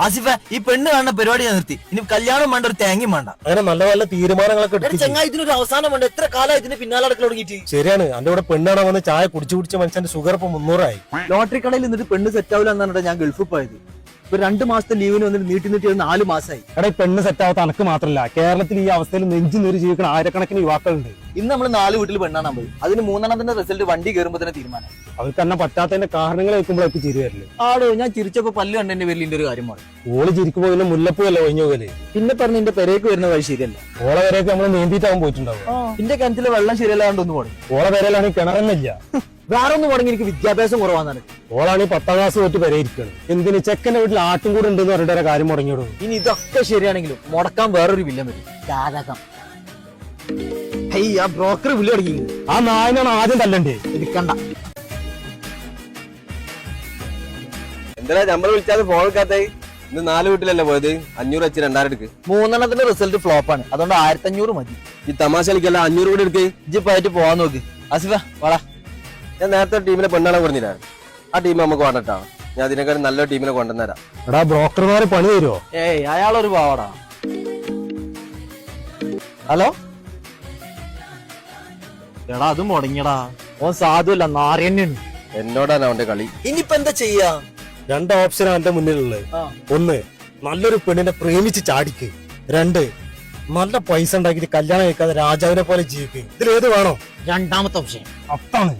ആസിഫ ഈ പെണ്ണ് കാണുന്ന പരിപാടി ഞാൻ നിർത്തി. ഇനി കല്യാണം വേണ്ട, ഒരു തേങ്ങയും വേണ്ട. അങ്ങനെ നല്ല നല്ല തീരുമാനങ്ങളൊക്കെ എടുത്ത് ചങ്ങായി ഇതിനൊരു അവസാനം വേണ്ട. എത്ര കാലം ഇതിന് പിന്നാലെ നടക്കൽ തുടങ്ങിയിട്ട്. ശരിയാണ്. എന്റെ കൂടെ പെണ്ണാണോ വന്ന് ചായ കുടിച്ചു മനുഷ്യന്റെ ഷുഗർ ഇപ്പൊ 300 ലോട്ടറി കടയിൽ നിന്നിട്ട് പെണ്ണ് സെറ്റ് ആവില്ല എന്നാണ് ഞാൻ ഗൾഫിൽ പോയത്. ഇപ്പൊ 2 മാസത്തെ ലീവിന് വന്നിട്ട് നീട്ടി 4 മാസമായി. എടാ പെണ്ണ് സെറ്റാവാത്ത അനക്ക് മാത്രല്ല, കേരളത്തിൽ ഈ അവസ്ഥയിൽ നെഞ്ചു നേരി ജീവിക്കുന്ന ആയിരക്കണക്കിന് യുവാക്കളുണ്ട്. ഇന്ന് നമ്മൾ 4 വീട്ടിൽ പെണ്ണാണ് പോയി. അതിന് 3 റിസൾട്ട് വണ്ടി കയറുമ്പോ തന്നെ തീരുമാനം. അവർക്ക് തന്നെ പറ്റാത്തതിന്റെ കാരണങ്ങൾ വെക്കുമ്പോഴൊക്കെ ചിരി വരില്ലേ? ആടോ ഞാൻ ചിരിച്ചപ്പോ പല്ല് കണ്ടതിന്റെ പേരിൽ ഒരു കാര്യം മാറി. ഓള് ചിരിക്കുമ്പോ പിന്നെ മുല്ലപ്പൂവല്ലേ ഒഴിഞ്ഞോകല്. പിന്നെ പറഞ്ഞ എന്റെ പെരേക്ക് വരുന്ന വഴി ശരിയല്ല. ഓളെ വരെയൊക്കെ നമ്മള് നീന്തിട്ടാവും പോയിട്ടുണ്ടാവും. എന്റെ കിണറ്റിലെ വെള്ളം ശരിയല്ലാണ്ടൊന്നും പോടും. ഓളെ വരയിലാണെങ്കിൽ കിണറന്നില്ല. വേറെ ഒന്നും പോണെങ്കിൽ എനിക്ക് വിദ്യാഭ്യാസം കുറവാന്നാണ്. ഓളാണ് 10ാം ക്ലാസ് തൊട്ട് വരെ ഇരിക്കണം. എന്തിന് ചെക്കന്റെ വീട്ടിൽ ആട്ടും കൂടെ ഉണ്ടെന്ന് പറഞ്ഞിട്ട് കാര്യം മുടങ്ങിയോടും. ഇനി ഇതൊക്കെ ശരിയാണെങ്കിലും മുടക്കാൻ വേറൊരു വില്ലൻ വരും. ജാതകം. ആ ബ്രോക്കർ വിളി തുടങ്ങി. ആ നായനാണ് ആദ്യം തല്ലണ്ടേ. ഇരിക്കണ്ട. എന്താ നമ്മൾ വിളിച്ചാൽ ഫോൺ എടുക്കാത്ത? ഇന്ന് 4 വീട്ടിലല്ലേ പോയത്? 500 വെച്ച് 2000 എടുക്ക്. 3 റിസൾട്ട് ഫ്ലോപ്പാണ്. അതുകൊണ്ട് 1500 മതി. ഈ തമാശ കളിക്കല്ല, 500 കൂടി എടുക്ക്. ഇജ്ജിപ്പായിട്ട് പോവാൻ നോക്ക്. ആസിഫ വാടാ. ഞാൻ നേരത്തെ ടീമിലെ പെണ്ണാണ് കൊടുത്തില്ല. ആ ടീം നമുക്ക് കൊണ്ടിട്ടാ. ഞാൻ അതിനേക്കാളും നല്ലൊരു ടീമിനെ കൊണ്ടുവന്നേരാ. എടാ ബ്രോക്കർമാരെ പണി തരുമോ? ഏയ് അയാളൊരു പാവാടാ. ഹലോ എടാ അത് മുടങ്ങിയടാ. ഓൻ സാധുവല്ല, നാറിയന്നെയാണ്. എന്നോടാണ് അവന്റെ കളി. ഇനിയിപ്പോ എന്താ ചെയ്യാ? 2 ഓപ്ഷനാണ് എന്റെ മുന്നിലുള്ളത്. 1 നല്ലൊരു പെണ്ണിനെ പ്രേമിച്ച് ചാടിക്ക്. 2 നല്ല പൈസ ഉണ്ടാക്കിയിട്ട് കല്യാണം കഴിക്കാതെ രാജാവിനെ പോലെ ജീവിക്കുക. ഇതിലേത് വേണോ? രണ്ടാമത്തെ ഓപ്ഷൻ. അത്താണ്.